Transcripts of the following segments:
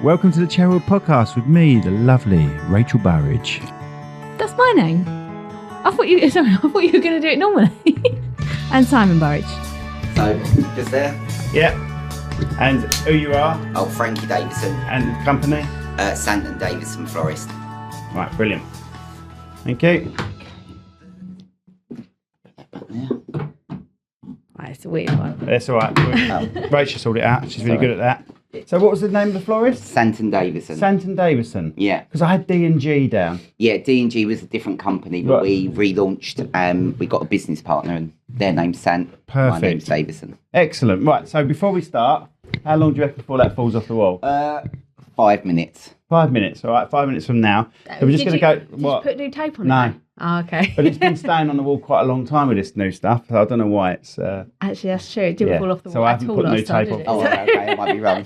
Welcome to the Cherrywood podcast with me, the lovely Rachel Burridge. That's my name. I thought you were going to do it normally. And Simon Burridge. So, just there? Yeah. And who you are? Oh, Frankie Davison. And company? Sant and Davison, Florist. Right, brilliant. Thank you. Right, it's a weird one. That's all right. Rachel sorted it out. She's really good at that. So what was the name of the florist? Sant and Davison. Sant and Davison. Yeah. Because I had D&G down. Yeah, D&G was a different company, but we relaunched. We got a business partner, and their name's Sant. Perfect. My name's Davison. Excellent. Right, so before we start, how long do you reckon before that falls off the wall? 5 minutes. 5 minutes, all right, 5 minutes from now. So we're just going to go... Did you put new tape on it? No. Oh, okay. But it's been staying on the wall quite a long time with this new stuff, so I don't know why it's... Actually, that's true. It didn't fall off the wall. So I haven't put new tape on. Oh, okay, I might be wrong.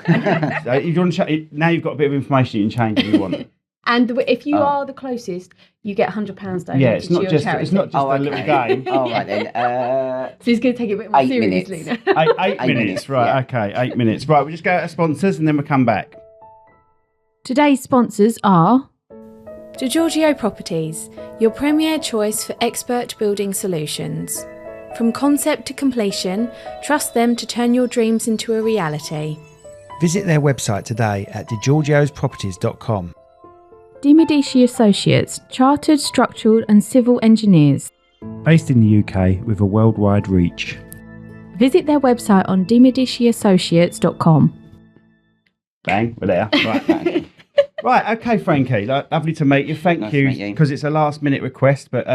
So if you want to now you've got a bit of information you can change if you want. And if you are the closest, you get £100 donated Yeah, it's not just charity. it's not just a little game. All right then. So he's going to take it a bit more 8 seriously minutes. now. Eight minutes, right? Yeah. Okay, 8 minutes. Right, we'll just go to sponsors and then we'll come back. Today's sponsors are DiGiorgio Properties, your premier choice for expert building solutions. From concept to completion, trust them to turn your dreams into a reality. Visit their website today at digiorgiosproperties.com. Dimedici Associates, chartered structural and civil engineers. Based in the UK with a worldwide reach. Visit their website on dimediciassociates.com. Bang, we're there. Right, right. Okay, Frankie. Lovely to meet you. Thank Nice you to meet you. because it's a last minute request, but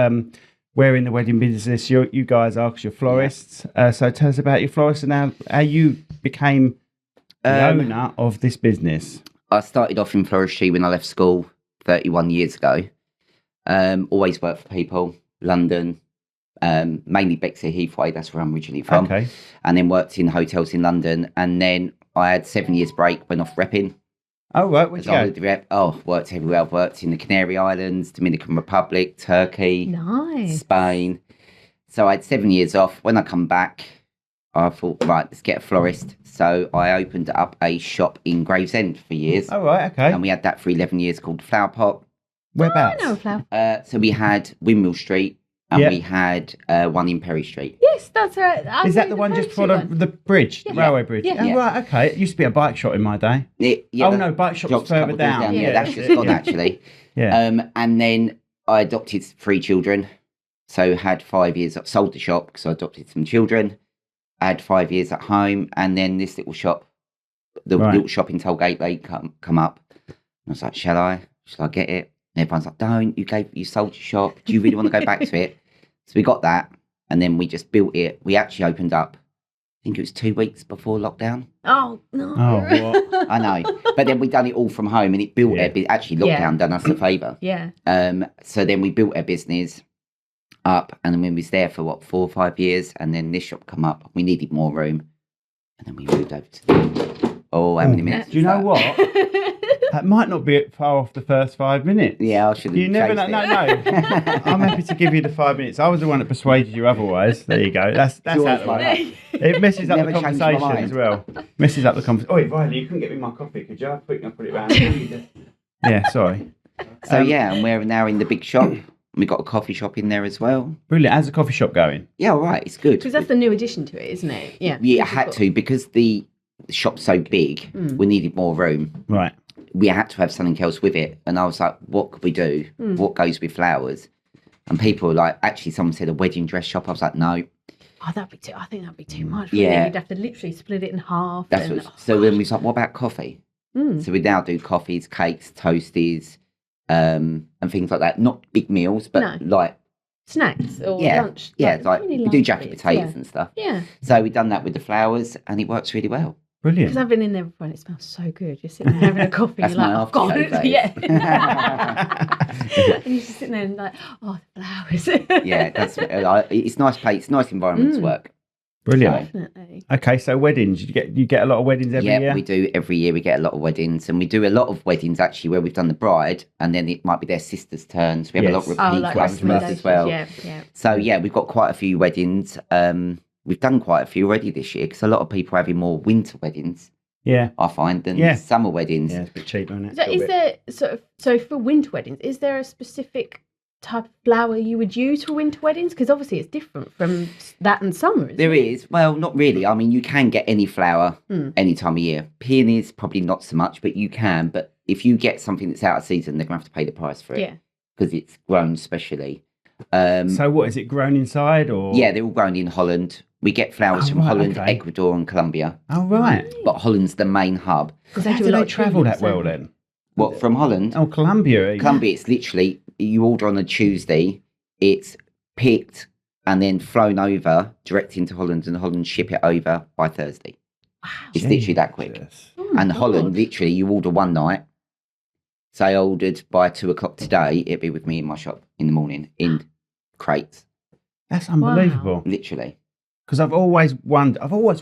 we're in the wedding business. You guys are because you're florists. So tell us about your florist and how you became the owner of this business. I started off in floristry when I left school 31 years ago. Always worked for people, London, mainly Bexley Heathway, that's where I'm originally from. Okay. And then worked in hotels in London. And then I had 7 years break, went off repping. Oh, right. Where'd you go? Worked everywhere. I've worked in the Canary Islands, Dominican Republic, Turkey, Nice. Spain. So I had 7 years off. When I come back, I thought, right, let's get a florist. So I opened up a shop in Gravesend for years. Oh, right. Okay. And we had that for 11 years called Flower Pot. Whereabouts? I know a flower. So we had Windmill Street and Yeah. we had one in Perry Street. Yes, that's right. Is that the one just before the bridge, the railway bridge? Yeah. Oh, Yeah. right, okay. It used to be a bike shop in my day. The Bike shop's shop's a further couple doors down. Yeah, that's just gone actually. Yeah. And then I adopted 3 children. So had 5 years, sold the shop because I adopted some children. I had 5 years at home, and then this little shop, little shop in Tollgate Lane come up. And I was like, shall I get it? And everyone's like, don't, you sold your shop. Do you really want to go back to it? So we got that, and then we just built it. We actually opened up, I think it was 2 weeks before lockdown. Oh, no. Oh, what? I know. But then we done it all from home, and it built actually lockdown done us a favour. Yeah. So then we built our business up, and then we was there for 4 or 5 years, and then this shop come up. We needed more room, and then we moved over to how many minutes? Do you know what? That might not be far off the first 5 minutes. Yeah, I should have. You never know. No. I'm happy to give you the 5 minutes. I was the one that persuaded you otherwise. There you go. That's out of the way. It messes up Never the changed my conversation mind. as well. Messes up the conversation. Oh, Riley, you couldn't get me my coffee, could you? Quick, I'll put it round. Yeah, sorry. So and we're now in the big shop. We got a coffee shop in there as well. Brilliant. How's the coffee shop going? Yeah, all right. It's good. Because that's the new addition to it, isn't it? Yeah. Yeah, I had to because the shop's so big. We needed more room. Right. We had to have something else with it. And I was like, what could we do? What goes with flowers? And people were like, actually, someone said a wedding dress shop. I was like, no. Oh, that'd be too. I think that'd be too much. Really. Yeah. You'd have to literally split it in half. So then we was like, what about coffee? So we now do coffees, cakes, toasties, and things like that. Not big meals, but like snacks or lunch. Yeah, like really we do lunch jacket bits, potatoes and stuff. Yeah. So we've done that with the flowers, and it works really well. Brilliant. Because I've been in there before and it smells so good. You're sitting there having a coffee. That's you're like, my oh, God. afternoon phase. Yeah. And you're just sitting there and like, oh, the flowers. Yeah, it's nice place, it's nice environment to work. Brilliant. Definitely. Okay, so weddings. You get a lot of weddings every year? Yeah, we do every year. We get a lot of weddings, and we do a lot of weddings actually where we've done the bride, and then it might be their sister's turn. So we have a lot of repeat customers as well. Yeah. So yeah, we've got quite a few weddings. We've done quite a few already this year because a lot of people are having more winter weddings Yeah. I find, than summer weddings. Yeah, it's a bit cheaper, isn't it? So is there so for winter weddings, is there a specific type of flower you would use for winter weddings? Because obviously it's different from that and summer. There is. Well, not really. I mean, you can get any flower any time of year. Peonies, probably not so much, but you can. But if you get something that's out of season, they're going to have to pay the price for it. Yeah. Because it's grown specially. So what, is it grown inside or? Yeah, they're all grown in Holland. We get flowers from Holland, Ecuador and Colombia. Oh, right. But Holland's the main hub. How do they travel that well then? What, from Holland? Oh, Colombia. Colombia, it's literally, you order on a Tuesday, it's picked and then flown over direct into Holland, and Holland ship it over by Thursday. Wow. It's literally that quick. And Holland, literally, you order one night. Say I ordered by 2:00 today, it'd be with me in my shop in the morning in crates. That's unbelievable. Wow. Literally. Because I've always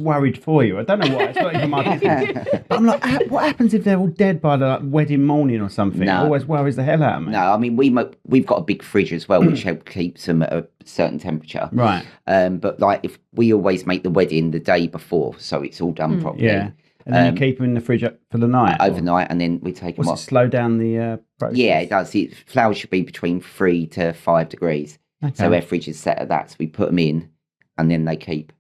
worried for you. I don't know why. It's not even my business. But I'm like, what happens if they're all dead by the wedding morning or something? No. It always worries the hell out of me. No, I mean, we've got a big fridge as well, which keeps them at a certain temperature. Right. But like, if we always make the wedding the day before, so it's all done properly. Yeah. And then you keep them in the fridge for the night? Overnight, and then we take them off. Does it slow down the process? Yeah, it does. Flowers should be between 3 to 5 degrees. Okay. So our fridge is set at that. So we put them in, and then they keep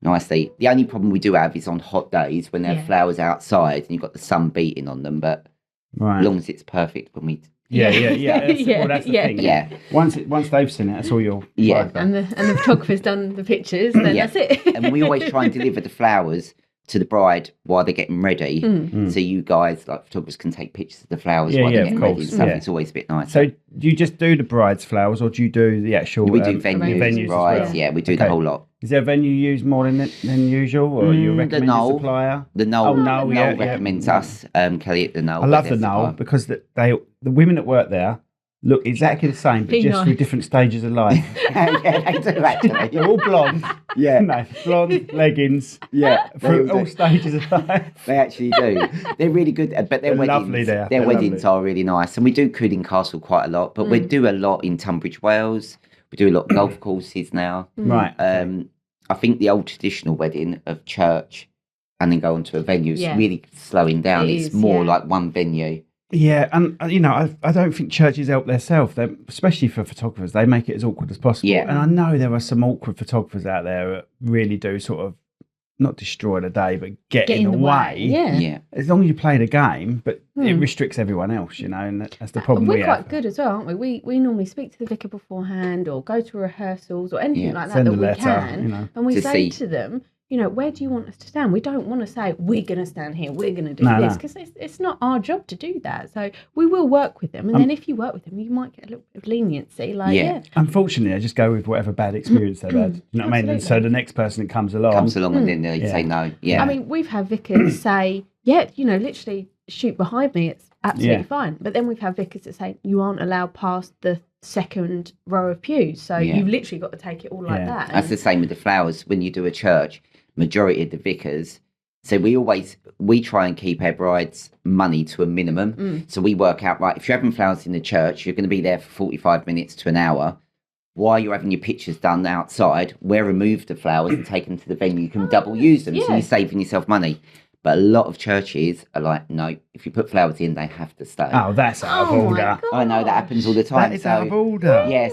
nicely. The only problem we do have is on hot days when there are flowers outside and you've got the sun beating on them. But as long as it's perfect when we... Yeah. That's the thing. Yeah. Once they've seen it, that's all you'll... Yeah. And the photographer's done the pictures, then that's it. And we always try and deliver the flowers to the bride while they're getting ready. So you guys, like photographers, can take pictures of the flowers while they're getting ready and stuff. It's always a bit nicer. So do you just do the bride's flowers, or do you do the actual... We do venues brides, we do the whole lot. Is there a venue you use more than usual, or you recommend a supplier? The Knoll. Knoll recommends us, Kelly at the Knoll. I love the Knoll because the women that work there look exactly the same, but just through different stages of life. They do actually. They're all blonde. Yeah. No, blonde, leggings. Yeah. Through all stages of life. They actually do. They're really good, but their weddings, their weddings are really nice. And we do Cruden Castle quite a lot, but we do a lot in Tunbridge Wells. We do a lot of golf courses now. Right. I think the old traditional wedding of church and then go on to a venue is really slowing down. It's more like one venue. Yeah, and I don't think churches help themselves, especially for photographers. They make it as awkward as possible. Yeah. And I know there are some awkward photographers out there that really do sort of not destroy the day, but get in the way. Yeah. As long as you play the game, but it restricts everyone else, and that's the problem we have. We're quite good as well, aren't we? We normally speak to the vicar beforehand or go to rehearsals or anything like that. Send that a letter, we can. And we say to them, where do you want us to stand? We don't want to say, we're going to stand here, we're going to do this, because it's not our job to do that. So we will work with them. And then if you work with them, you might get a little bit of leniency. Unfortunately, I just go with whatever bad experience they've had. You know what I mean? And so the next person that comes along and then they say no. Yeah. I mean, we've had vicars say, literally shoot behind me. It's absolutely fine. But then we've had vicars that say, you aren't allowed past the second row of pews. So you've literally got to take it all like that. That's the same with the flowers. When you do a church, majority of the vicars, so we try and keep our brides' money to a minimum. So we work out, right, if you're having flowers in the church, you're going to be there for 45 minutes to an hour. While you're having your pictures done outside, we'll remove the flowers and take them to the venue. You can double use them, so you're saving yourself money. But a lot of churches are like, no, if you put flowers in, they have to stay. Oh, that's out of order. I know, that happens all the time. That is out of order. Yeah,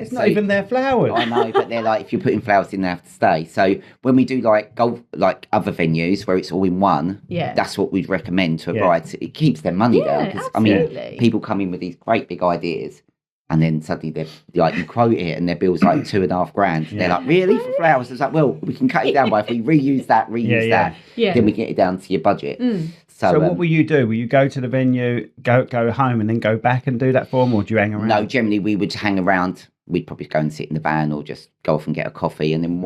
It's not even their flowers. I know, but they're like, if you're putting flowers in, they have to stay. So when we do like golf, like other venues where it's all in one, that's what we'd recommend to a bride. So it keeps their money down. Because, I mean, people come in with these great big ideas. And then suddenly they're like, you quote it and their bill's like $2,500. Yeah. They're like, really, for flowers? It's like, well, we can cut it down by if we reuse that, then we get it down to your budget. So what will you do? Will you go to the venue, go home and then go back and do that for them, or do you hang around? No, generally we would hang around. We'd probably go and sit in the van or just go off and get a coffee. And then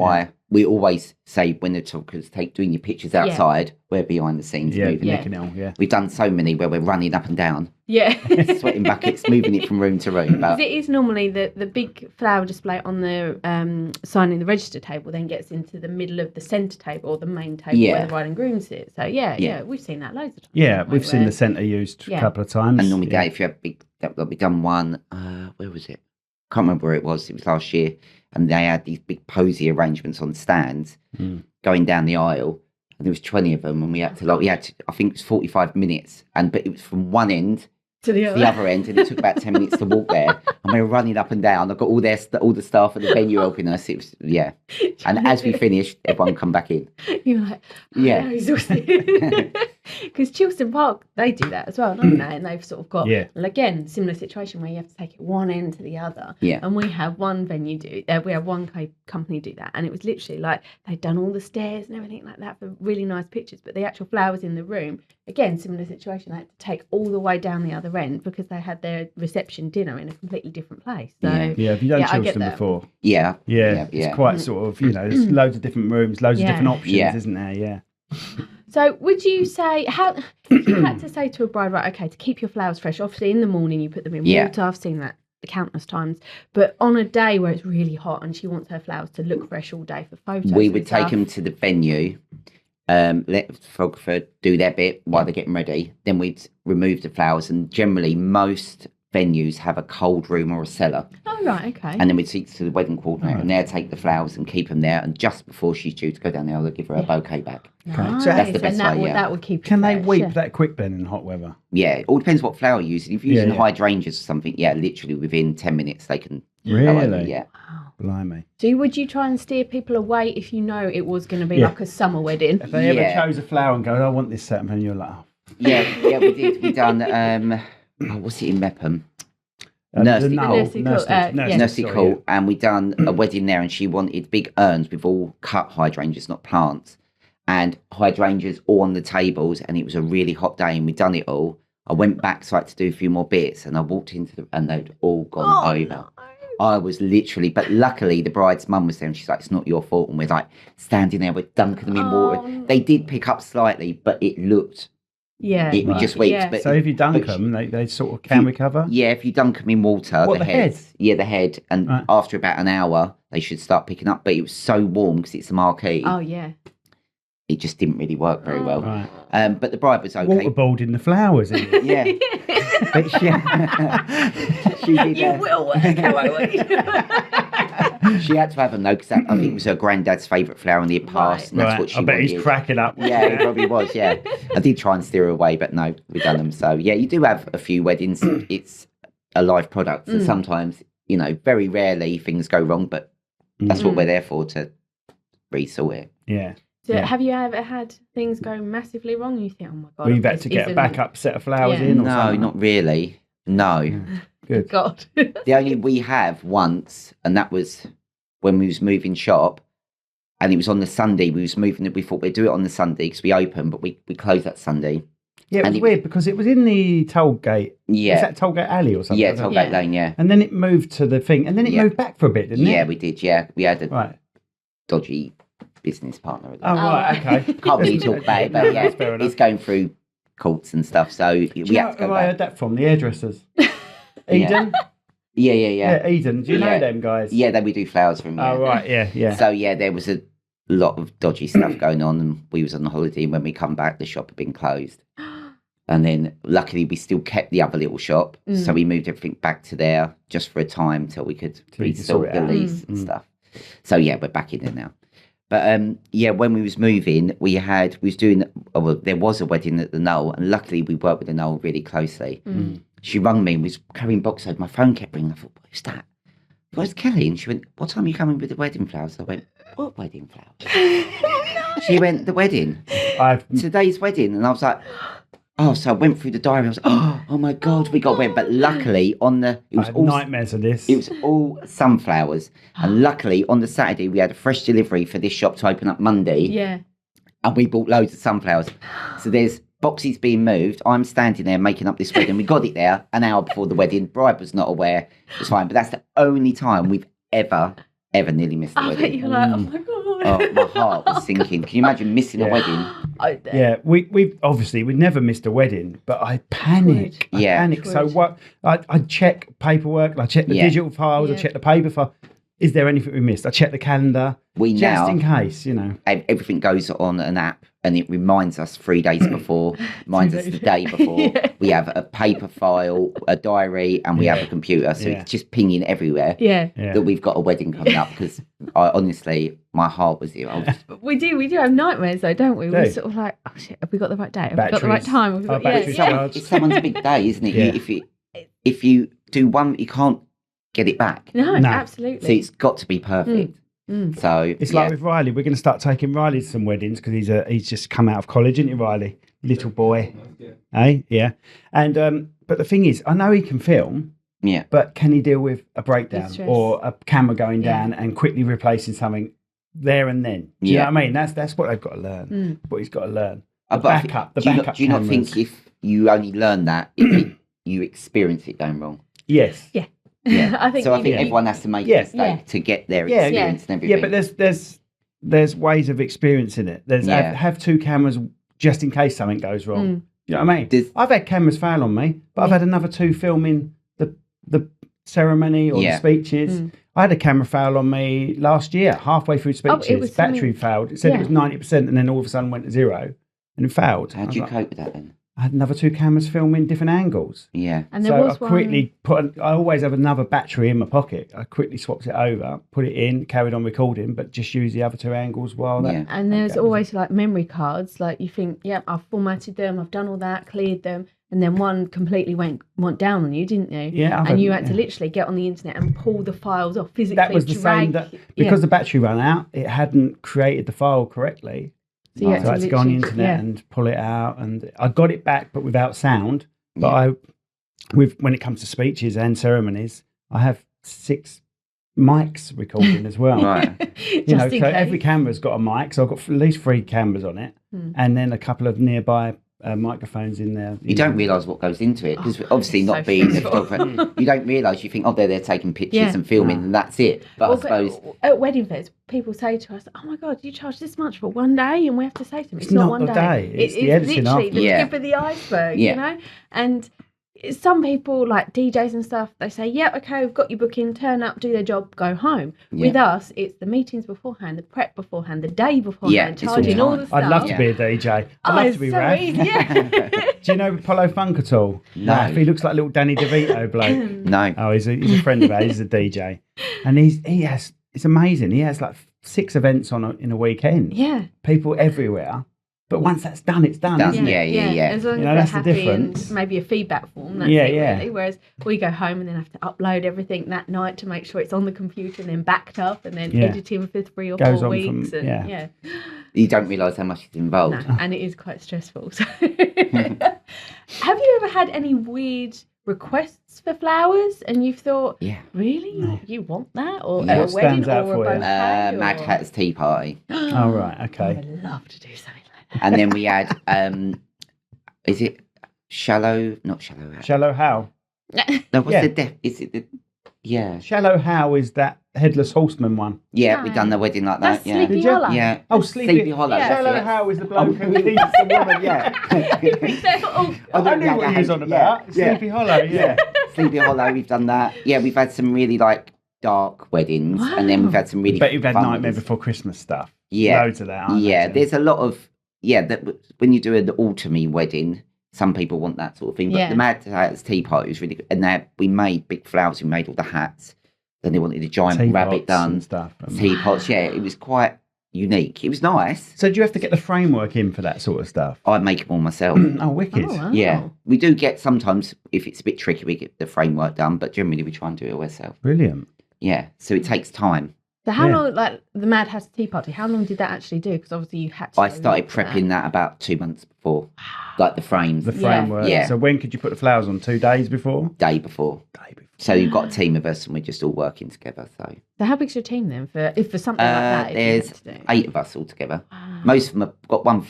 we always say when the talkers doing your pictures outside, we're behind the scenes moving. We've done so many where we're running up and down. Sweating buckets, moving it from room to room. But it is normally the big flower display on the signing the register table then gets into the middle of the centre table or the main table where the bride and groom sit. So we've seen that loads of times. Yeah, we've seen the centre used a couple of times. And normally if you have big, we've done one. Where was it? Can't remember where it was. It was last year, and they had these big posy arrangements on stands going down the aisle, and there was 20 of them, and we had to I think it was 45 minutes, but it was from one end to the other end, and it took about 10 minutes to walk there, and we were running up and down. I've got all the staff at the venue helping us. It was and as we finished, everyone come back in. You're like, because Chilston Park, they do that as well, don't they? And they've sort of got, again, similar situation where you have to take it one end to the other. Yeah. And we have one venue we have one company do that, and it was literally like they'd done all the stairs and everything like that for really nice pictures, but the actual flowers in the room, again, similar situation. They had to take all the way down the other end because they had their reception dinner in a completely different place. So have you done Chilston before? Yeah. It's quite sort of, there's loads of different rooms, loads of different options, isn't there? Yeah. So would you say, how if you had to say to a bride, right, okay, to keep your flowers fresh, obviously in the morning you put them in water, I've seen that countless times, but on a day where it's really hot and she wants her flowers to look fresh all day for photos, we would take them to the venue, let the photographer do their bit while they're getting ready, then we'd remove the flowers, and generally most venues have a cold room or a cellar. Oh, right, okay. And then we'd speak to the wedding coordinator and they'll take the flowers and keep them there, and just before she's due to go down there, they'll give her a bouquet back. Nice. So that's the best way, that would keep Can it they fresh, weep that quick then in hot weather? Yeah, it all depends what flower you're using. If you're using hydrangeas or something, literally within 10 minutes they can go over, Yeah. Blimey. So would you try and steer people away if you know it was going to be like a summer wedding? If they ever chose a flower and go, I want this set, and you're like, Yeah, we did. We done, what's it in Mepham? Nursey Court, and we done a wedding there, and she wanted big urns with all cut hydrangeas, not plants, and hydrangeas all on the tables, and it was a really hot day, and we done it all. I went back so I had to do a few more bits, and I walked into and they'd all gone over. No. I was literally, but luckily the bride's mum was there, and she's like, it's not your fault, and we're like standing there, we're dunking them in water. No. They did pick up slightly, but it looked... It just weeks. Yeah. But so if you dunk them, they sort of can recover? Yeah, if you dunk them in water, the head? Yeah, the head. And after about an hour, they should start picking up. But it was so warm because it's a marquee. Oh, yeah. It just didn't really work very well. Right. But the bride was okay. Waterboarding the flowers, isn't it? Yeah. But she did, you will work, she had to have them though, because I think it was her granddad's favourite flower in the past, and that's what she wanted. I bet he's cracking up. Yeah, he probably was, I did try and steer her away, but no, we've done them. So, you do have a few weddings. It's a live product, and sometimes, very rarely things go wrong, but that's what we're there for, to resort it. Yeah. So have you ever had things go massively wrong? You think, oh my God. Well, you've had to get a backup set of flowers in? No, something? Not really. No. Good. God. The only we have once, and that was when we was moving shop, and it was on the Sunday. We was moving it. We thought we'd do it on the Sunday because we opened, but we closed that Sunday. Yeah, it was weird because it was in the Tollgate. Yeah. Is that Tollgate Alley or something? Yeah, Tollgate Lane, And then it moved to the thing, and then it moved back for a bit, didn't it? Yeah, we did, We had a dodgy business partner. Right, okay. Can't really talk about it, but it's going through courts and stuff, so we had to go back. I heard that from the hairdressers. Eden? Yeah, Eden. Do you know them guys? Yeah, we do flowers from Oh, right, yeah. So, there was a lot of dodgy stuff going on, and we was on holiday, and when we come back, the shop had been closed. And then, luckily, we still kept the other little shop, so we moved everything back to there just for a time till we could resort the lease and stuff. So, we're back in there now. But, when we was moving, there was a wedding at the Knoll, and luckily we worked with the Knoll really closely. She rang me and was carrying boxes. My phone kept ringing. I thought, what's that? Where's Kelly? And she went, what time are you coming with the wedding flowers? I went, what wedding flowers? She went, the wedding. Today's wedding. And I was like, so I went through the diary. I was like, oh my God, we got wet. But luckily it was all nightmares of this. It was all sunflowers. And luckily on the Saturday, we had a fresh delivery for this shop to open up Monday. Yeah. And we bought loads of sunflowers. So there's boxes being moved. I'm standing there making up this wedding. We got it there an hour before the wedding. Bride was not aware. It was fine. But that's the only time we've ever nearly missed the wedding. I bet you're like, oh my God. Oh, my heart was sinking. Can you imagine missing a wedding? Yeah, we obviously we never missed a wedding, but I panic. I panic. So what? I check paperwork. I check the digital files. I check the paper file. Is there anything we missed? I check the calendar. In case, Everything goes on an app, and it reminds us 3 days before, reminds us the day before. We have a paper file, a diary, and we have a computer. So it's just pinging everywhere that we've got a wedding coming up, because honestly, my heart was here. We do have nightmares though, don't we? We're sort of like, oh shit, have we got the right date? Have we got the right time? Have we got, it's someone's big day, isn't it? If you do one, you can't get it back. No, absolutely. So it's got to be perfect. So it's like with Riley. We're going to start taking Riley to some weddings because he's just come out of college, isn't he, Riley? Little boy, yeah. And but the thing is, I know he can film. Yeah. But can he deal with a breakdown or a camera going down and quickly replacing something there and then? Do you know what I mean? That's what they've got to learn. What he's got to learn. The backup. Do you not think if you only learn that, you experience it going wrong? Yes. Yeah. Yeah. I think everyone has to make a mistake to get their experience and everything. Yeah, but there's ways of experiencing it. There's have 2 cameras just in case something goes wrong. You know what I mean? I've had cameras fail on me, but I've had another 2 filming the ceremony or the speeches. I had a camera fail on me last year, halfway through speeches. Battery failed. It said it was 90%, and then all of a sudden went to 0, and it failed. How do you cope with that then? I had another 2 cameras filming different angles. Yeah. And there was I quickly I always have another battery in my pocket. I quickly swapped it over, put it in, carried on recording, but just use the other 2 angles while that. And there's always like memory cards. Like you think, I've formatted them, I've done all that, cleared them. And then one completely went down on you, didn't you? Yeah. And you had to literally get on the internet and pull the files off physically. That was the same. Because the battery ran out, it hadn't created the file correctly. So I had to go on the internet and pull it out, and I got it back, but without sound. But when it comes to speeches and ceremonies, I have 6 mics recording as well. Right. So every camera's got a mic, so I've got at least 3 cameras on it, and then a couple of nearby microphones in there. You don't realise what goes into it, because obviously not being a photographer, you don't realise. You think, they're taking pictures and filming, and that's it. But I suppose at wedding fairs, people say to us, "Oh my God, you charge this much for one day?" And we have to say to them, "It's not one day. It's the editing literally the tip of the iceberg." You know, and some people like DJs and stuff, they say, okay, we've got your booking, turn up, do their job, go home. With us, it's the meetings beforehand, the prep beforehand, the day beforehand, charging all the stuff. I'd love to be a DJ. I'd love to be Raf. Do you know Apollo Funk at all? No. Raf, he looks like little Danny DeVito bloke. No. Oh, he's a friend of ours. He's a DJ. And it's amazing. He has like 6 events in a weekend. Yeah. People everywhere. But once that's done, it's done. Isn't it? Yeah. As long as that's they're the happy difference. and maybe a feedback form. That's it, really. Whereas we go home and then have to upload everything that night to make sure it's on the computer and then backed up and then editing for 3 or 4 weeks. You don't realise how much is involved. No, and it is quite stressful. So. Have you ever had any weird requests for flowers and you've thought, really? You want that? Or at a wedding or a bouquet? Mad Hat's tea party. Oh, right, okay. I would love to do something like that. And then we had, is it Shallow? Not Shallow How? Shallow How? No, is it the... Yeah. Shallow How is that Headless Horseman one. Yeah, we've done the wedding like that. That's Sleepy Hollow. Yeah. Oh, Sleepy Hollow. Yeah. Shallow How is the bloke who leads the woman, I knew what he was on about. Sleepy Hollow, Sleepy Hollow, we've done that. Yeah, we've had some really dark weddings, and then we've had some really. But you've had Nightmare weddings. Before Christmas stuff. Yeah, loads of that. There's a lot of that when you do an autumny wedding. Some people want that sort of thing, but the Mad Hat's tea party was really good. And we made big flowers. We made all the hats. Then they wanted a giant rabbit done. Teapots, it was quite unique. It was nice. So do you have to get the framework in for that sort of stuff? I make them all myself. Oh, wicked. Oh, wow. Yeah. We do get sometimes, if it's a bit tricky, we get the framework done, but generally we try and do it ourselves. Brilliant. Yeah. So it takes time. So how long, like the Mad Hat's tea party, how long did that actually do? Because obviously you had to. I started prepping that about 2 months before. Like the frames. The framework. Yeah. So when could you put the flowers on? 2 days before? Day before. So you've got a team of us and we're just all working together. So how big's your team then for something like that? There's 8 of us all together. Wow. Most of them have got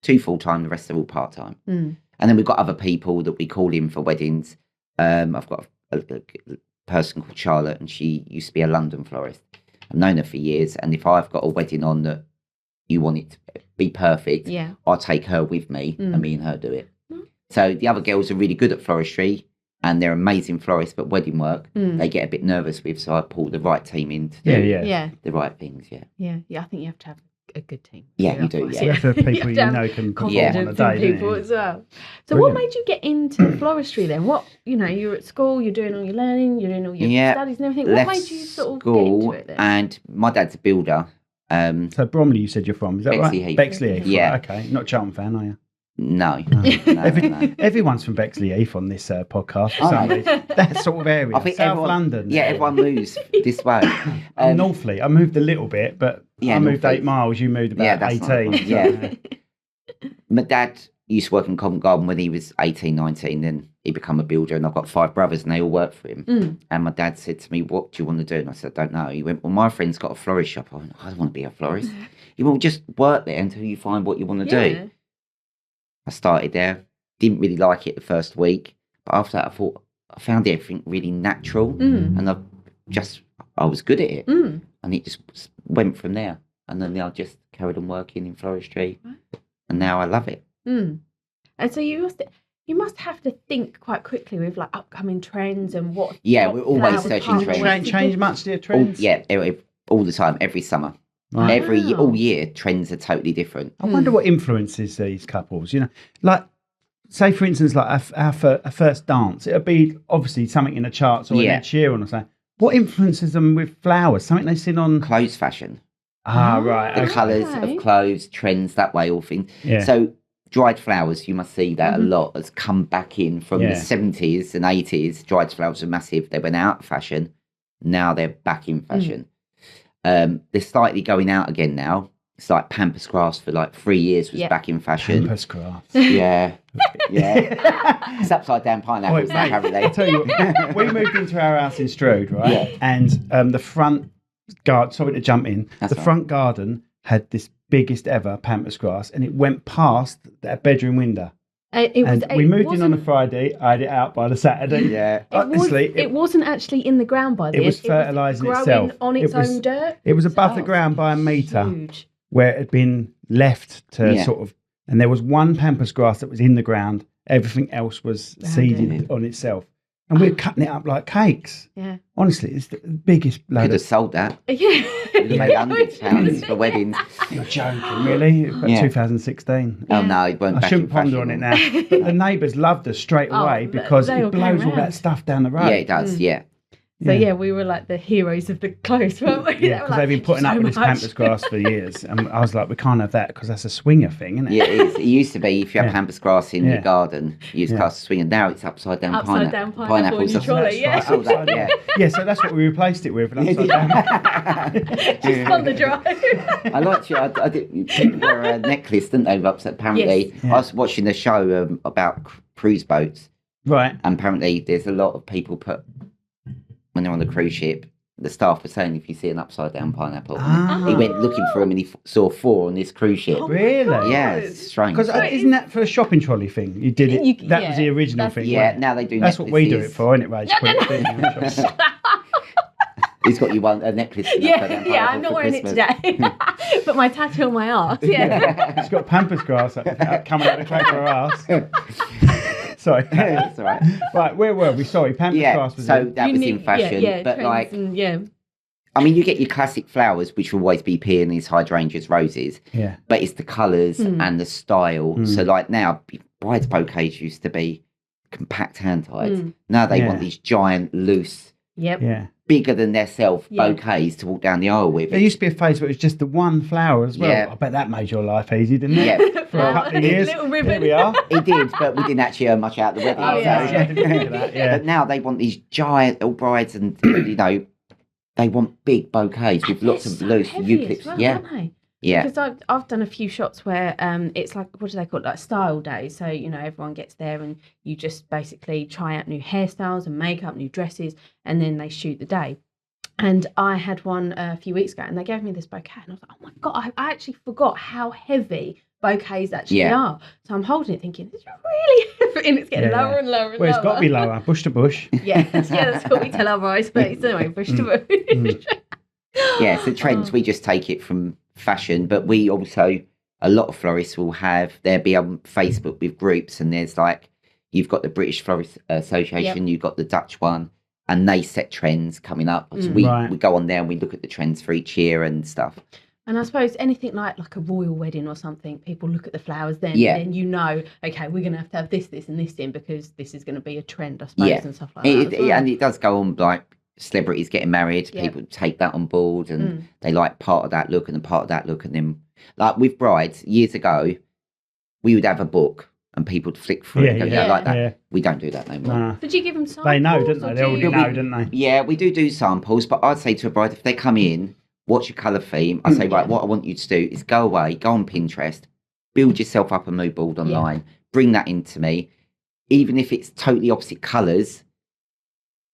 2 full-time, the rest are all part-time. And then we've got other people that we call in for weddings. I've got a person called Charlotte, and she used to be a London florist. I've known her for years, and if I've got a wedding on that you want it to be perfect, I'll take her with me and me and her do it. So the other girls are really good at floristry and they're amazing florists, but wedding work they get a bit nervous with, so I pull the right team in to do the right things. Yeah, I think you have to have a good team. Yeah, you do. So that's the people you know can perform on a day, people as well. So what made you get into floristry then? What, you're at school, you're doing all your learning, you're doing all your studies and everything. What made you sort of get into it then? And my dad's a builder. So Bromley, you said you're from, is that Bexley right? Heath. Bexley Heath. Yeah. Right, okay. Not Charlton fan, are you? No. Everyone's from Bexley Heath on this podcast for some reason. That sort of area. I think South London. Yeah, everyone moves this way. Northfleet. I moved a little bit, but I moved 8 miles. You moved about 18. Yeah. My dad used to work in Covent Garden when he was 18, 19. Then he became a builder, and I've got 5 brothers, and they all work for him. And my dad said to me, "What do you want to do?" And I said, "I don't know." He went, "Well, my friend's got a florist shop." I went, "I don't want to be a florist." He went, "Well, just work there until you find what you want to do." I started there, didn't really like it the first week, but after that I found everything really natural, and I was good at it, and it just went from there. And then I just carried on working in floristry, and now I love it. And so you must have to think quite quickly with like upcoming trends and what. Yeah, we're always searching trends. We don't change much, do you, trends? All the time, every summer. Right. All year, trends are totally different. I wonder what influences these couples. Like, say for instance, like our first dance, it'll be obviously something in the charts or in Ed Sheeran or something. What influences them with flowers? Something they've seen on clothes fashion. Right. The colours of clothes, trends, that way, all things. Yeah. So dried flowers, you must see that a lot has come back in from the 70s and 80s. Dried flowers were massive. They went out of fashion. Now they're back in fashion. They're slightly going out again now. It's like pampas grass for like 3 years was back in fashion. Pampas grass. Yeah. It's upside down pineapples, apparently. I'll tell you what, we moved into our house in Strood, right? Yeah. And the front garden, sorry to jump in, front garden had this biggest ever pampas grass, and it went past that bedroom window. We moved in on a Friday. I had it out by the Saturday. Yeah, honestly, it wasn't actually in the ground by the end. It was fertilising itself on its own dirt. It was above the ground by a metre, where it had been left to sort of. And there was one pampas grass that was in the ground. Everything else was seeded on itself. And we were cutting it up like cakes. Yeah. Honestly, it's the biggest load. Could have sold that. Yeah. Could have made £100 for weddings. You're joking, really? About 2016. Oh, no, it won't. I shouldn't ponder on it now. But the neighbours loved us straight away because it blows all that stuff down the road. Yeah, it does, So we were like the heroes of the clothes, weren't we? Yeah, because they've been putting up with this pampas grass for years, and I was like, we can't have that because that's a swinger thing, isn't it? Yeah, it is. It used to be if you have pampas grass in your garden, you used to cast a swinger. Now it's upside down pineapples. Trolley, Yeah, so that's what we replaced it with, an upside down. Just on the drive. I liked you. I did. People wear a necklace, didn't they? Apparently, I was watching the show about cruise boats, right? And apparently, there's a lot of people when they're on the cruise ship, the staff were saying if you see an upside down pineapple, he went looking for them and he saw 4 on this cruise ship. Oh, really? Yeah, it's strange. Because isn't that for a shopping trolley thing? You did it. That was the original thing. Yeah, now they do. That's what we do it for, isn't it, Rach? He's got you a necklace. I'm not wearing it today. But my tattoo on my arse. Yeah. She's got pampas grass coming out the crack of her arse. Sorry. That's all right. Right, where were we? Sorry, pampas grass was that was in fashion. But like, I mean, you get your classic flowers, which will always be peonies, hydrangeas, roses. Yeah. But it's the colours and the style. So like now, brides' bouquets used to be compact hand-tied. Now they want these giant, loose, bigger than their self bouquets to walk down the aisle with. There used to be a phase where it was just the one flower as well. Yeah. I bet that made your life easy, didn't it? Yeah. For a couple of years. Little ribbon. Here we are. It did, but we didn't actually earn much out of the wedding. But now they want these giant brides and, they want big bouquets with lots of loose eucalyptus. Well, yeah. Because I've done a few shots where it's like, what do they call it? Like style days. So, everyone gets there and you just basically try out new hairstyles and makeup, new dresses, and then they shoot the day. And I had one a few weeks ago and they gave me this bouquet and I was like, oh my God, I actually forgot how heavy bouquets actually are. So I'm holding it thinking, it's really heavy and it's getting lower and lower and lower. Well, it's got to be lower, bush to bush. That's what we tell our bridesmaids anyway, bush to bush. Yeah, so trends, we just take it from fashion, but we also, a lot of florists will they'll be on Facebook with groups and there's like, you've got the British Florist Association, you've got the Dutch one, and they set trends coming up. So we go on there and we look at the trends for each year and stuff. And I suppose anything like a royal wedding or something, people look at the flowers then, Yeah. and then you know, okay, we're going to have this, and this in because this is going to be a trend, I suppose, and stuff like that. And it does go on like celebrities getting married. Yeah. People take that on board and they like part of that look and then part of that look. And then, like with brides, years ago, we would have a book and people would flick through it and go, like that. Yeah. We don't do that no more. Nah. Did you give them samples? They know, don't they? They already know, don't they? Yeah, we do samples, but I'd say to a bride, if they come in, what's your colour theme? I say, right, what I want you to do is go away, go on Pinterest, build yourself up a mood board online, bring that into me. Even if it's totally opposite colours,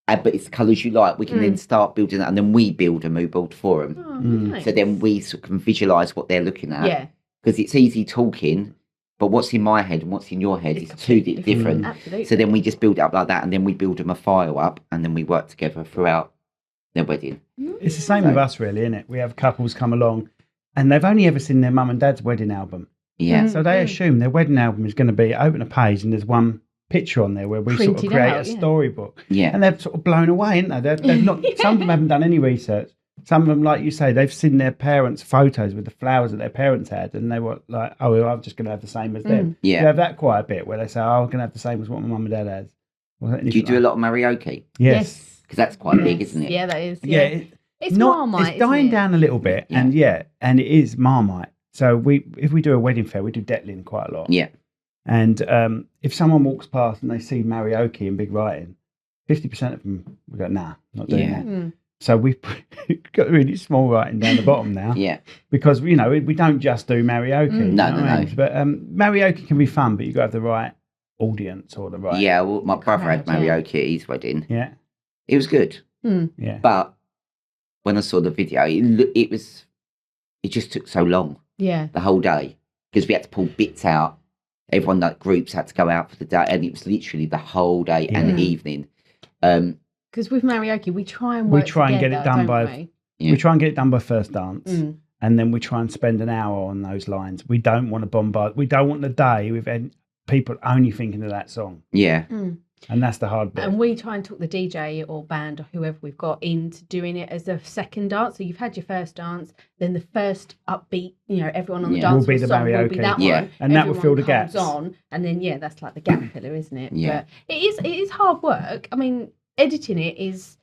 but it's colours you like, we can then start building that, and then we build a mood board for them. Oh, nice. So then we sort of can visualise what they're looking at. Yeah. Because it's easy talking, but what's in my head and what's in your head is too different. Absolutely. So then we just build it up like that, and then we build them a file up, and then we work together throughout their wedding. It's the same with us, really, isn't it? We have couples come along, and they've only ever seen their mum and dad's wedding album. Yeah. So they assume their wedding album is going to be open a page, and there's one picture on there where we sort of create a storybook. Yeah. And they're sort of blown away, aren't they? They've not. Some of them haven't done any research. Some of them, like you say, they've seen their parents' photos with the flowers that their parents had, and they were like, "Oh, well, I'm just going to have the same as them." Yeah. You have that quite a bit where they say, "Oh, I'm going to have the same as what my mum and dad has." Do you do a lot of karaoke? Yes. Because that's quite big, isn't it? Yeah, that is. Yeah. It's Marmite. It's dying down a little bit, and it is Marmite. So if we do a wedding fair, we do Detlin quite a lot. Yeah. And if someone walks past and they see karaoke in big writing, 50% of them we go, nah, not doing that. So we've got really small writing down the bottom now. Yeah. Because, we don't just do karaoke. No. But karaoke can be fun, but you've got to have the right audience or the right... Yeah, well, my brother had karaoke at his wedding. Yeah. It was good. Yeah. But when I saw the video, it just took so long. Yeah. The whole day. Because we had to pull bits out. Everyone, like groups, had to go out for the day. And it was literally the whole day and the evening. Because with karaoke, we try and work together, get it done by... we? We try and get it done by first dance. And then we try and spend an hour on those lines. We don't want to bombard. We don't want the day with people only thinking of that song. Yeah. And that's the hard bit. And we try and talk the DJ or band or whoever we've got into doing it as a second dance. So you've had your first dance, then the first upbeat, everyone on the dance will be the song karaoke. will be that one. And that will fill the gaps. On, and then, that's like the gap filler, isn't it? Yeah. But it is hard work. I mean, editing it is...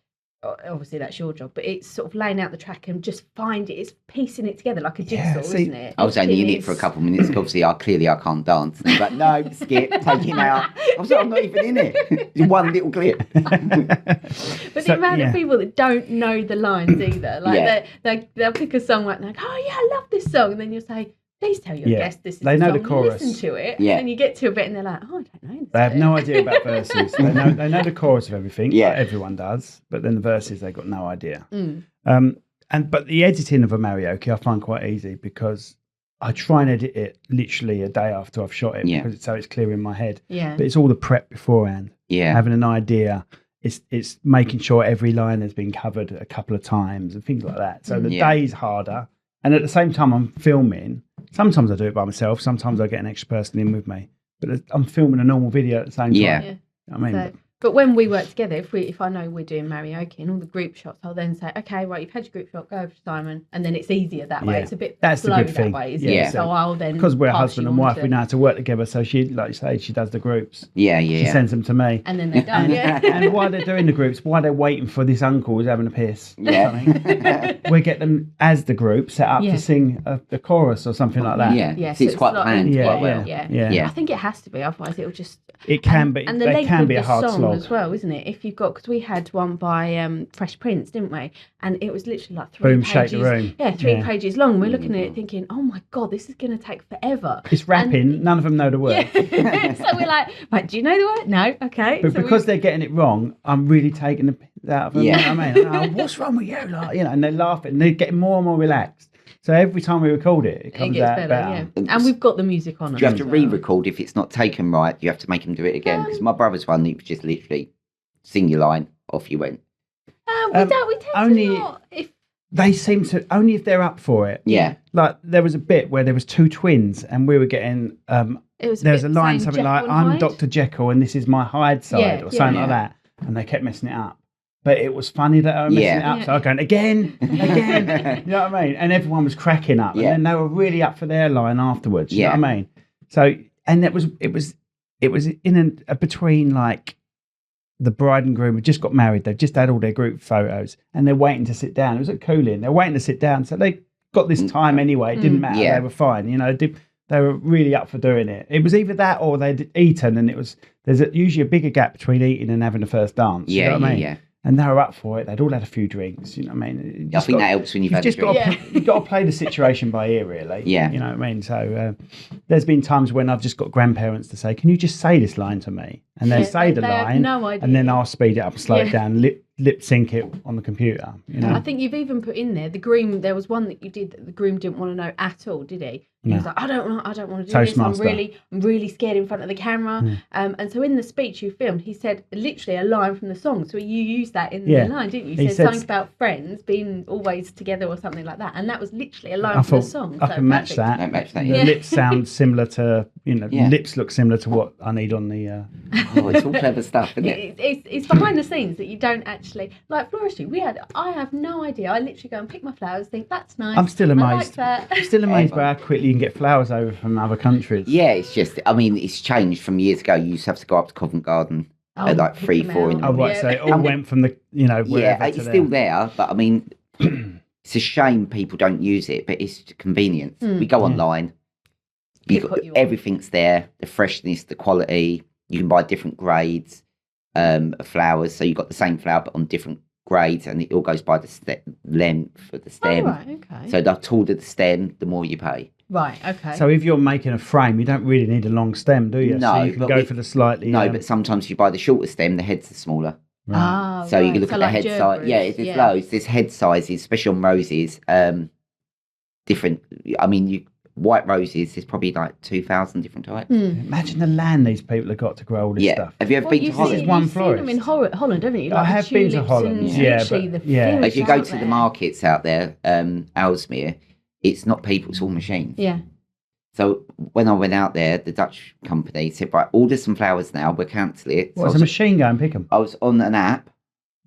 Obviously, that's your job, but it's sort of laying out the track and just it's piecing it together like a jigsaw, isn't it? I was only in it for a couple of minutes. Obviously, I can't dance. And like, no, skip, take him out. I was like, I'm not even in it. Just one little clip. But the amount of people that don't know the lines either, like they'll pick a song right now, like, oh yeah, I love this song, and then you'll say, please tell your guest this is they know song. the chorus. Listen to it, yeah. and then you get to a bit, and they're like, "Oh, I don't know." They have no idea about verses. They know the chorus of everything. Yeah, everyone does. But then the verses, they've got no idea. But the editing of a karaoke, I find quite easy because I try and edit it literally a day after I've shot it because so it's clear in my head. Yeah, but it's all the prep beforehand. Yeah, having an idea. It's making sure every line has been covered a couple of times and things like that. So the day's harder. And at the same time, I'm filming. Sometimes I do it by myself. Sometimes I get an extra person in with me. But I'm filming a normal video at the same time. Yeah. You know what I mean? But when we work together, if I know we're doing karaoke and all the group shots, I'll then say, okay, right, you've had your group shot, go over to Simon, and then it's easier that way. It's a bit slow that way, isn't it? So I'll then because we're husband and wife, we know how to work together. So she, like you say, she does the groups. She sends them to me, and then they're done. And while they're doing the groups, while they're waiting for this uncle who's having a piss, we get them as the group set up to sing the chorus or something like that. Yeah, so it's quite planned quite well. I think it has to be, otherwise it'll just. It can be. And they can be a hard slog as well, isn't it? If you've got, because we had one by Fresh Prince, didn't we? And it was literally like 3 pages. Shake the room. Yeah, 3 pages long. We're looking at it thinking, oh my God, this is going to take forever. It's rapping. None of them know the word. Yeah. So we're like, right, do you know the word? No. Okay. But so because they're getting it wrong, I'm really taking the piss out of them. Yeah. You know what I mean? What's wrong with you? And they're laughing. And they're getting more and more relaxed. So every time we record it comes out better. Yeah. And we've got the music on. Do you have to re-record if it's not taken right? You have to make them do it again? Because my brother's one, he was just literally sing your line, off you went. We tend to not. They seem to, only if they're up for it. Yeah. Like there was a bit where there was 2 twins and we were getting, there's a line, something like, I'm Dr. Jekyll and this is my Hyde side or something like that. And they kept messing it up. but it was funny that I was messing it up. So I was going, again. You know what I mean? And everyone was cracking up. And then they were really up for their line afterwards. You know what I mean? So, and it was in between like the bride and groom had just got married. They've just had all their group photos and they're waiting to sit down. It was at Cooling. They're waiting to sit down. So they got this time anyway. It didn't matter. They were fine. You know, they were really up for doing it. It was either that or they'd eaten, and there's usually a bigger gap between eating and having the first dance. You know what I mean? Yeah. And they were up for it. They'd all had a few drinks. You know what I mean? I think that helps when you've had a drink. You've got to play the situation by ear, really. Yeah. You know what I mean? So there's been times when I've just got grandparents to say, "Can you just say this line to me?" And they say the line, have no idea. And then I'll speed it up, slow it down, lip sync it on the computer. You know? I think you've even put in there the groom. There was one that you did that the groom didn't want to know at all, did he? He was like, I don't want to do this. I'm really scared in front of the camera. And so in the speech you filmed, he said literally a line from the song. So you used that in the line, didn't you? You said something about friends being always together or something like that. And that was literally a line from the song. I can match that. The lips sound similar to, lips look similar to what I need on the... it's all clever stuff, isn't it? It's behind the scenes that you don't actually... Like floristry, I have no idea. I literally go and pick my flowers, think that's nice. I'm still amazed. I like that. I'm still amazed by how quickly you can get flowers over from other countries. Yeah, it's just, it's changed from years ago. You used to have to go up to Covent Garden at like 3, 4 in the morning. Oh, right, so it all went from the, wherever it's still there, but it's a shame people don't use it, but it's convenience. We go online, everything's there, the freshness, the quality. You can buy different grades of flowers, so you've got the same flower but on different grades, and it all goes by the length of the stem. Oh, right, okay. So the taller the stem, the more you pay. Right, okay. So if you're making a frame, you don't really need a long stem, do you? No, so you can go for the slightly... No, but sometimes if you buy the shorter stem, the heads are smaller. Right. So you can look at the head size. Yeah, there's loads. There's head sizes, especially on roses. Different. White roses, there's probably like 2,000 different types. Imagine the land these people have got to grow all this stuff. Have you ever been to Holland? You've seen them in Holland, haven't you? Like I have been to Holland. If you go to the markets out there, Aalsmeer, it's not people, it's all machines. Yeah. So when I went out there, the Dutch company said, right, order some flowers now, we'll cancel it. What's a machine go and pick them? I was on an app,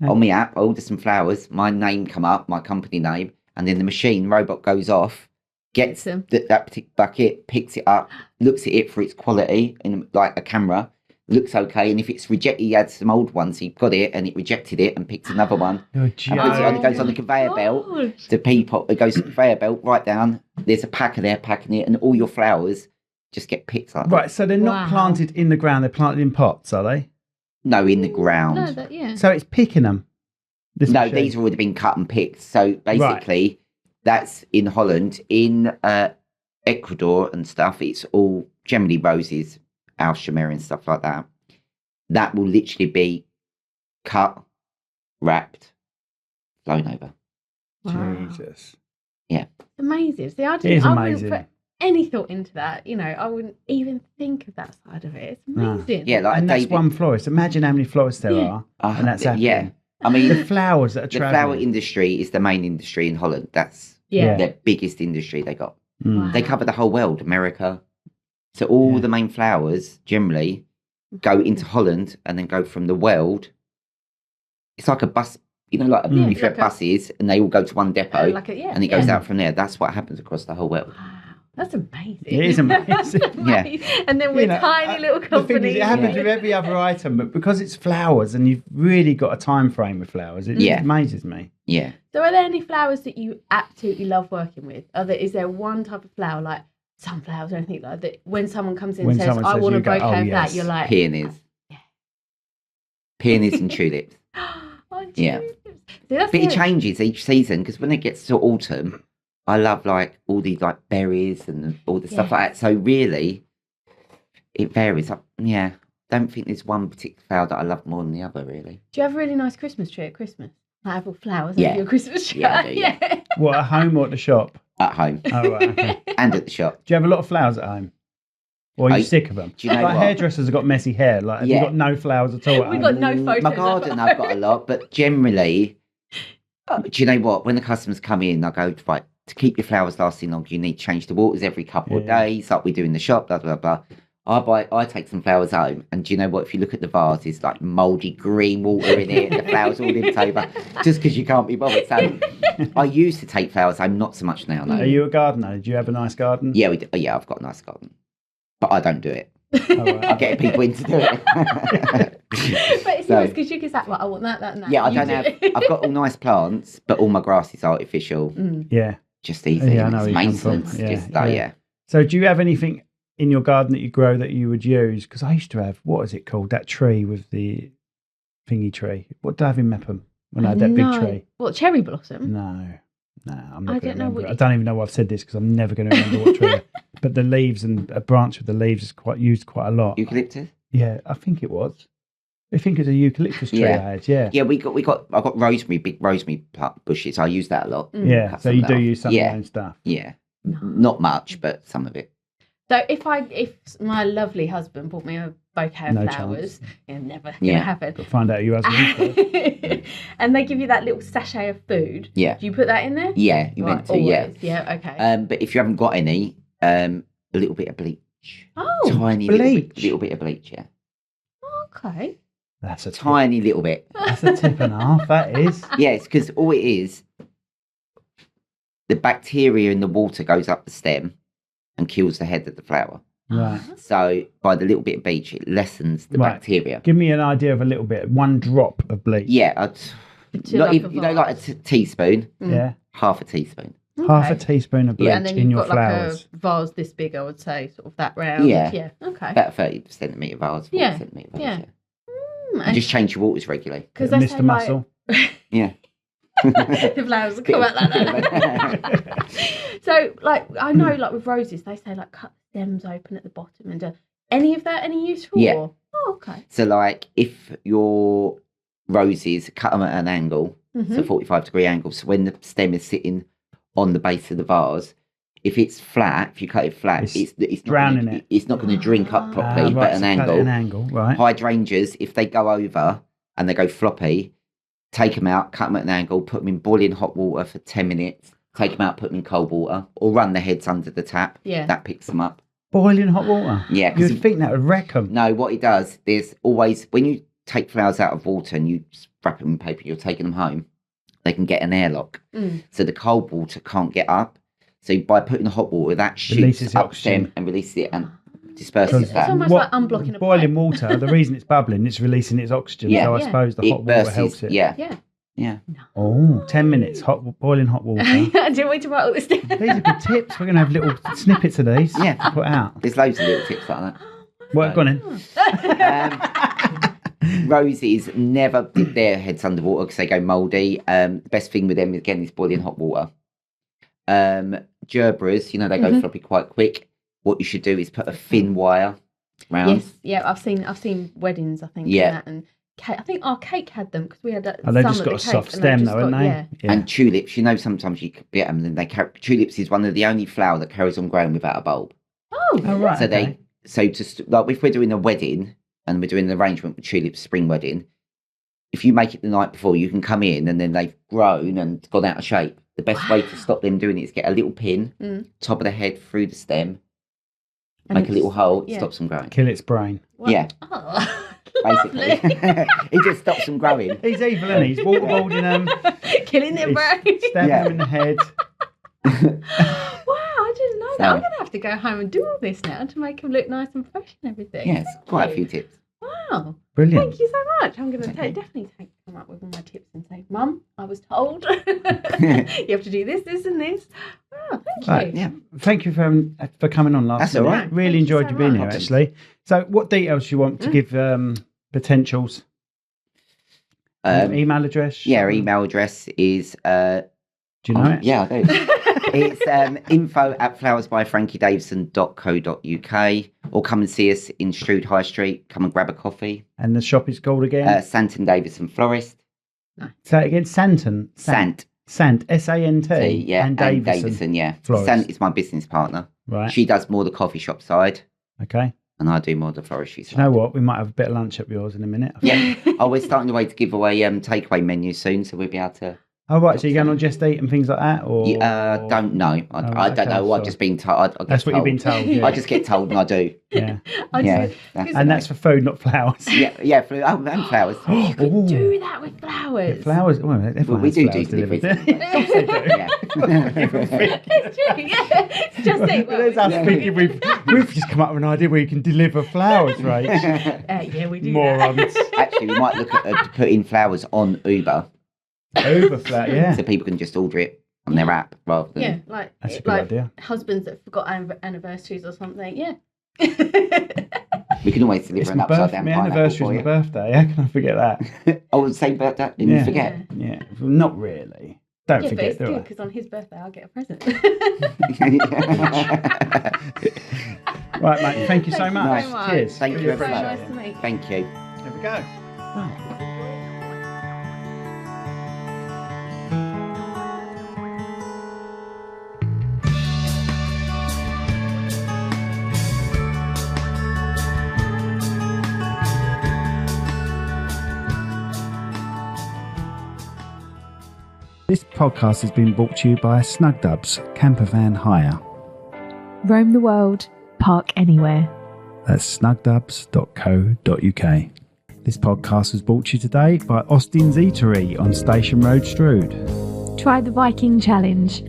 on my app, I ordered some flowers, my name come up, my company name, and then the robot goes off, gets that particular bucket, picks it up, looks at it for its quality, in like a camera, looks okay, and if it's rejected, he had some old ones, he got it and it rejected it and picked another one. And it goes on the conveyor belt to people. It goes to the conveyor belt right down. There's a packer there packing it, and all your flowers just get picked like that. Right, so they're not planted in the ground; they're planted in pots, are they? No, in the ground. No, So it's picking them. These have already been cut and picked. So basically, that's in Holland. In Ecuador and stuff, it's all generally roses, Alshamere and stuff like that. That will literally be cut, wrapped, blown over. Wow. Jesus. Yeah. Amazing. See, I wouldn't put any thought into that. I wouldn't even think of that side of it. It's amazing. Yeah, and that's one florist. Imagine how many florists there are, and that's happening. Yeah. The flowers that are traveling. The flower industry is the main industry in Holland. That's their biggest industry they got. Wow. They cover the whole world, America. So all the main flowers generally go into Holland and then go from the world. It's like a bus, if you have buses and they all go to one depot and it goes out from there. That's what happens across the whole world. Wow. That's amazing. It is amazing. And then we're tiny little companies. The thing is, it happens with every other item, but because it's flowers and you've really got a time frame with flowers, it amazes me. Yeah. So are there any flowers that you absolutely love working with? Is there one type of flower, like sunflowers or anything like that, when someone comes in and says, I want a bouquet of that, you're like... Peonies. Peonies and tulips. But it changes each season, because when it gets to autumn, I love all these berries and all the stuff like that. So really, it varies. Don't think there's one particular flower that I love more than the other, really. Do you have a really nice Christmas tree at Christmas? I have all flowers over your Christmas tree. Yeah, I do, yeah. What, at home or at the shop? At home. Oh, right, okay. And at the shop. Do you have a lot of flowers at home? Or are you sick of them? Do you know what? Hairdressers have got messy hair. Have you got no flowers at all at We've home? got no photos. My garden, I've got a lot, but generally, do you know what? When the customers come in, I go, to keep your flowers lasting long, you need to change the waters every couple of days, like we do in the shop, blah, blah, blah. I take some flowers home, and do you know what? If you look at the vase, it's like mouldy green water in it, and the flowers all limped over, just because you can't be bothered. So I used to take flowers home, not so much now. No. Are you a gardener? Do you have a nice garden? Yeah, yeah, I've got a nice garden, but I don't do it. Oh, right. I get people in to do it. But it's nice because you can say, well, I want that, and that. Yeah, I've got all nice plants, but all my grass is artificial. Yeah. Just easy. Yeah, I know it's maintenance. Yeah. So do you have anything in your garden that you grow that you would use? Because I used to have, what is it called? That tree with the thingy tree. What did I have in Mepham when I had that big tree? What, cherry blossom? No, I'm not I going to don't know remember. what I don't even know why I've said this because I'm never going to remember what tree. But the leaves and a branch with the leaves is used quite a lot. Eucalyptus? Yeah, I think it was. I think it's a eucalyptus tree I had, yeah. Yeah, I've got rosemary, big rosemary bushes. I use that a lot. Yeah, so you do use some of your own stuff. Yeah. Not much, but some of it. So if my lovely husband bought me a bouquet of flowers, never gonna happen. But find out your husband first. And they give you that little sachet of food. Yeah. Do you put that in there? Yeah, you meant to, always. Yeah, okay. But if you haven't got any, a little bit of bleach. Oh, tiny bleach. Little bit of bleach, yeah. Okay. That's a tiny little bit. That's a tip and a half, that is. Yeah, it's because all it is, the bacteria in the water goes up the stem and kills the head of the flower. Right. So by the little bit of bleach, it lessens the bacteria. Give me an idea of a little bit. One drop of bleach. Yeah, like a teaspoon. Yeah. Half a teaspoon. Okay. Half a teaspoon of bleach and then in you've your got flowers. like a vase this big, I would say, sort of that round. Yeah. Okay. About 30 centimetre vase, 40 centimetre vase. Yeah. And just change your waters regularly. Because Mr. Muscle. Yeah. The flowers will come out like that. So, like, I know, like with roses, they say like cut the stems open at the bottom, and any of that any useful? Yeah. Or? Oh, okay. So, like, if your roses cut them at an angle, so 45-degree angle, so when the stem is sitting on the base of the vase, if it's flat, if you cut it flat, it's drowning it. It's not going to drink up properly, but an angle. An angle, right? Hydrangeas, if they go over and they go floppy, take them out, cut them at an angle, put them in boiling hot water for 10 minutes, take them out, put them in cold water, or run the heads under the tap. Yeah. That picks them up. Boiling hot water? Yeah. You'd think that would wreck them. No, what it does, there's always, when you take flowers out of water and you wrap them in paper, you're taking them home, they can get an airlock. So the cold water can't get up. So by putting the hot water, that shoots up stem and releases it and disperses that. It's almost like unblocking a boiling water, the reason it's bubbling, it's releasing its oxygen. Yeah, so I suppose the hot water helps it. Yeah. Oh, 10 minutes, boiling hot water. Do you want me to write all this down? These are good tips. We're going to have little snippets of these to put out. There's loads of little tips like that. Well, go on in. Roses never dip their heads underwater because they go mouldy. The best thing with them, again, is boiling hot water. Gerberas, they go floppy quite quick. What you should do is put a thin wire round. Yes, yeah, I've seen weddings, I think. Yeah, and cake. I think our cake had them because we had. They just got a soft stem, though, haven't they? Yeah. And tulips, sometimes you can get them, and tulips is one of the only flower that carries on growing without a bulb. Oh, right. So if we're doing a wedding and we're doing an arrangement with tulips, spring wedding, if you make it the night before, you can come in and then they've grown and gone out of shape. The best way to stop them doing it is get a little pin, top of the head through the stem, make a little hole, it stops them growing. Kill its brain. What? Yeah. Oh, basically. It just stops them growing. He's evil, isn't he? He's waterboarding them. Killing their brain. Stabbing them in the head. Wow, I didn't know that. I'm going to have to go home and do all this now to make them look nice and fresh and everything. Yes, quite a few tips. Wow. Brilliant. Thank you so much. I'm going to definitely come up with all my tips and say, Mum, I was told you have to do this, this and this. Wow, thank you. Yeah. Thank you for coming on last That's minute. all right. Really enjoyed you being here, actually. So what details do you want to give potentials? Email address? Yeah, our email address is... do you know it? Yeah, I do. It's info@flowersbyfrankiedavison.co.uk, or come and see us in Strood High Street. Come and grab a coffee. And the shop is called again? Sant and Davison Florist. Say it again. Sant. Sant. S-A-N-T. Yeah, and Davison, yeah. Florist. Sant is my business partner. Right. She does more the coffee shop side. Okay. And I do more the floristry side. Do you know what? We might have a bit of lunch up yours in a minute. Yeah. We're starting the way to give away takeaway menus soon, so we'll be able to... Oh, right. So you're going on Just Eat and things like that? Or don't know. I don't know. I've just been told. That's what you've been told. Yeah. I just get told and I do. Yeah. That's for food, not flowers. And flowers. You could do that with flowers. Yeah, flowers. Well, we do deliveries. deliveries. Of course they do. It's true. Yeah. It's Just Eat. There's us thinking we've just come up with an idea where you can deliver flowers, Rach. Yeah, we do. Morons. Actually, we might look at putting flowers on Uber. Overflow, yeah. So people can just order it on their app rather than... That's a good idea. Husbands that forgot anniversaries or something, yeah. We can always deliver an upside down pineapple. My anniversary is my birthday. How can I forget that? The same birthday? Didn't you forget? Yeah, not really. Don't forget, but it's do good I? because on his birthday I'll get a present. Right, mate. Thank you so much. so much. Cheers. Thank you Very very nice much. to meet you. Thank you. There we go. This podcast has been brought to you by Snugdubs Campervan Hire. Roam the world, park anywhere. That's snugdubs.co.uk. This podcast was brought to you today by Austin's Eatery on Station Road, Strood. Try the Viking Challenge.